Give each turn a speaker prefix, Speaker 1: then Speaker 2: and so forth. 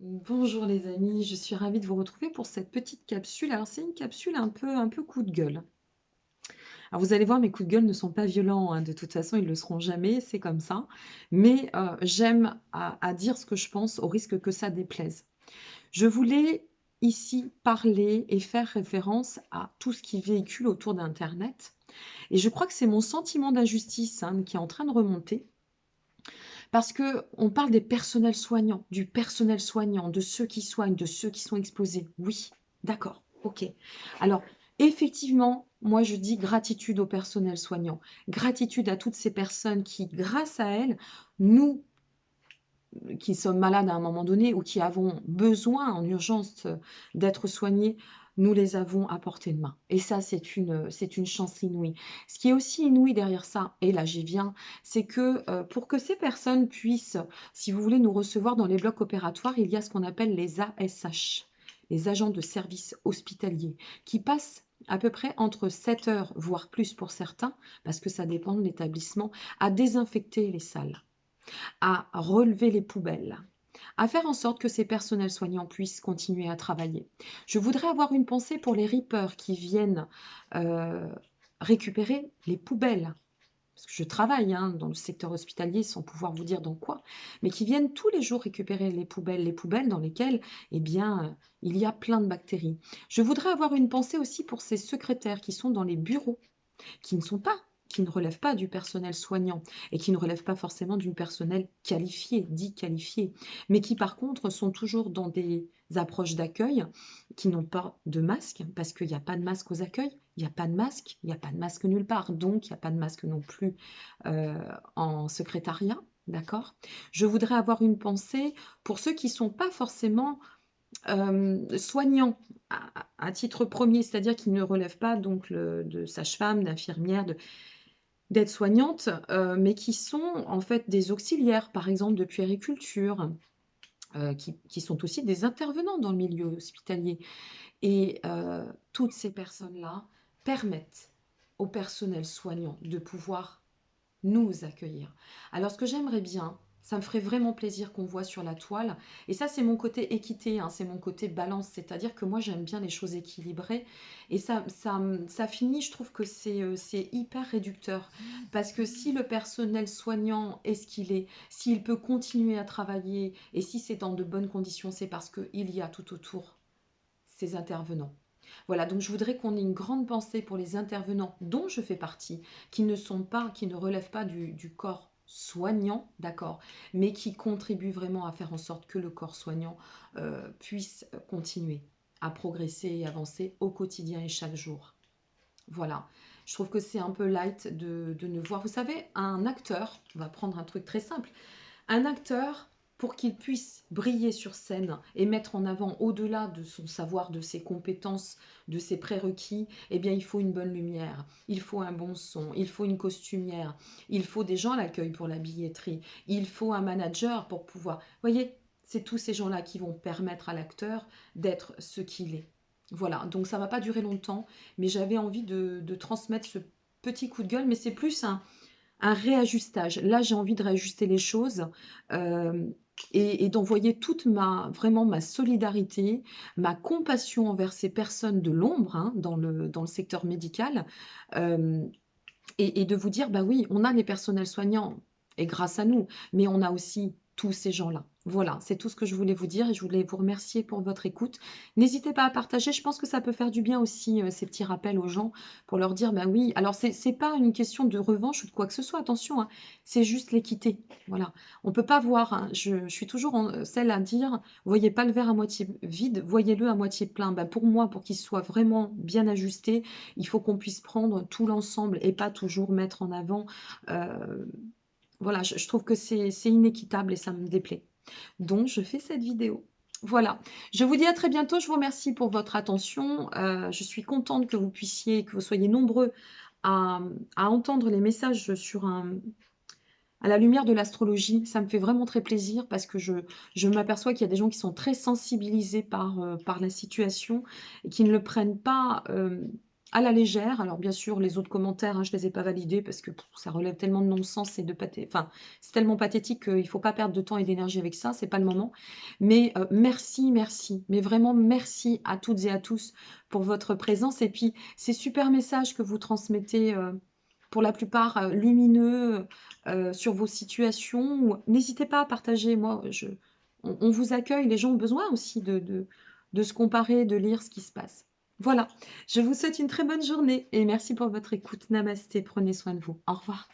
Speaker 1: Bonjour les amis, je suis ravie de vous retrouver pour cette petite capsule. Alors c'est une capsule un peu coup de gueule. Alors vous allez voir, mes coups de gueule ne sont pas violents, hein, de toute façon ils ne le seront jamais, c'est comme ça. Mais j'aime à dire ce que je pense au risque que ça déplaise. Je voulais ici parler et faire référence à tout ce qui véhicule autour d'Internet. Et je crois que c'est mon sentiment d'injustice, hein, qui est en train de remonter. Parce que on parle des personnels soignants, du personnel soignant, de ceux qui soignent, de ceux qui sont exposés. Oui, d'accord, ok. Alors, effectivement, moi je dis gratitude au personnel soignant, gratitude à toutes ces personnes qui, grâce à elles, nous qui sommes malades à un moment donné ou qui avons besoin en urgence d'être soignés, nous les avons à portée de main. Et ça, c'est une chance inouïe. Ce qui est aussi inouï derrière ça, et là j'y viens, c'est que pour que ces personnes puissent, si vous voulez, nous recevoir dans les blocs opératoires, il y a ce qu'on appelle les ASH, les agents de service hospitalier, qui passent à peu près entre 7 heures, voire plus pour certains, parce que ça dépend de l'établissement, à désinfecter les salles, à relever les poubelles, à faire en sorte que ces personnels soignants puissent continuer à travailler. Je voudrais avoir une pensée pour les reapers qui viennent euh, récupérer les poubelles. Parce que je travaille, hein, dans le secteur hospitalier sans pouvoir vous dire dans quoi, mais qui viennent tous les jours récupérer les poubelles dans lesquelles, eh bien, il y a plein de bactéries. Je voudrais avoir une pensée aussi pour ces secrétaires qui sont dans les bureaux, qui ne sont pas, qui ne relèvent pas du personnel soignant et qui ne relèvent pas forcément du personnel qualifié, dit qualifié, mais qui par contre sont toujours dans des approches d'accueil qui n'ont pas de masque, parce qu'il n'y a pas de masque aux accueils, il n'y a pas de masque, il n'y a pas de masque nulle part, donc il n'y a pas de masque non plus en secrétariat. D'accord. Je voudrais avoir une pensée pour ceux qui ne sont pas forcément soignants à titre premier, c'est-à-dire qui ne relèvent pas donc de sage-femme, d'infirmière, d'aide-soignante, mais qui sont en fait des auxiliaires, par exemple de puériculture, qui sont aussi des intervenants dans le milieu hospitalier. Et toutes ces personnes-là permettent au personnel soignant de pouvoir nous accueillir. Alors ce que j'aimerais bien, ça me ferait vraiment plaisir qu'on voit sur la toile, et ça c'est mon côté équité, hein, c'est mon côté balance, c'est-à-dire que moi j'aime bien les choses équilibrées, et ça finit, je trouve que c'est hyper réducteur, parce que si le personnel soignant est ce qu'il est, s'il peut continuer à travailler, et si c'est dans de bonnes conditions, c'est parce qu'il y a tout autour ces intervenants. Voilà, donc je voudrais qu'on ait une grande pensée pour les intervenants dont je fais partie, qui ne relèvent pas du corps soignant, d'accord, mais qui contribuent vraiment à faire en sorte que le corps soignant puisse continuer à progresser et avancer au quotidien et chaque jour. Voilà, je trouve que c'est un peu light de ne voir. Vous savez, un acteur, on va prendre un truc très simple, un acteur, pour qu'il puisse briller sur scène et mettre en avant, au-delà de son savoir, de ses compétences, de ses prérequis, eh bien, il faut une bonne lumière, il faut un bon son, il faut une costumière, il faut des gens à l'accueil pour la billetterie, il faut un manager pour pouvoir... Vous voyez, c'est tous ces gens-là qui vont permettre à l'acteur d'être ce qu'il est. Voilà, donc ça ne va pas durer longtemps, mais j'avais envie de transmettre ce petit coup de gueule, mais c'est plus un réajustage. Là, j'ai envie de réajuster les choses euh, et d'envoyer toute vraiment ma solidarité, ma compassion envers ces personnes de l'ombre, hein, dans le secteur médical, euh, et de vous dire, bah oui, on a les personnels soignants, et grâce à nous, mais on a aussi tous ces gens-là. Voilà, c'est tout ce que je voulais vous dire et je voulais vous remercier pour votre écoute. N'hésitez pas à partager, je pense que ça peut faire du bien aussi, ces petits rappels aux gens, pour leur dire, bah oui, alors c'est pas une question de revanche ou de quoi que ce soit, attention, hein, c'est juste l'équité. Voilà, on peut pas voir, hein, je suis toujours celle à dire, voyez pas le verre à moitié vide, voyez-le à moitié plein. Bah, pour moi, pour qu'il soit vraiment bien ajusté, il faut qu'on puisse prendre tout l'ensemble et pas toujours mettre en avant. euh, voilà, je trouve que c'est inéquitable et ça me déplaît. Donc, je fais cette vidéo. Voilà, je vous dis à très bientôt. Je vous remercie pour votre attention. Je suis contente que vous puissiez, que vous soyez nombreux à, à entendre les messages à la lumière de l'astrologie. Ça me fait vraiment très plaisir parce que je m'aperçois qu'il y a des gens qui sont très sensibilisés par la situation et qui ne le prennent pas à la légère. Alors bien sûr, les autres commentaires, hein, je les ai pas validés parce que ça relève tellement de non-sens et enfin, c'est tellement pathétique qu'il faut pas perdre de temps et d'énergie avec ça, c'est pas le moment. Mais merci, merci, mais vraiment merci à toutes et à tous pour votre présence et puis ces super messages que vous transmettez. Pour la plupart lumineux sur vos situations. N'hésitez pas à partager. Moi, on vous accueille. Les gens ont besoin aussi de se comparer, de lire ce qui se passe. Voilà, je vous souhaite une très bonne journée et merci pour votre écoute. Namasté, prenez soin de vous. Au revoir.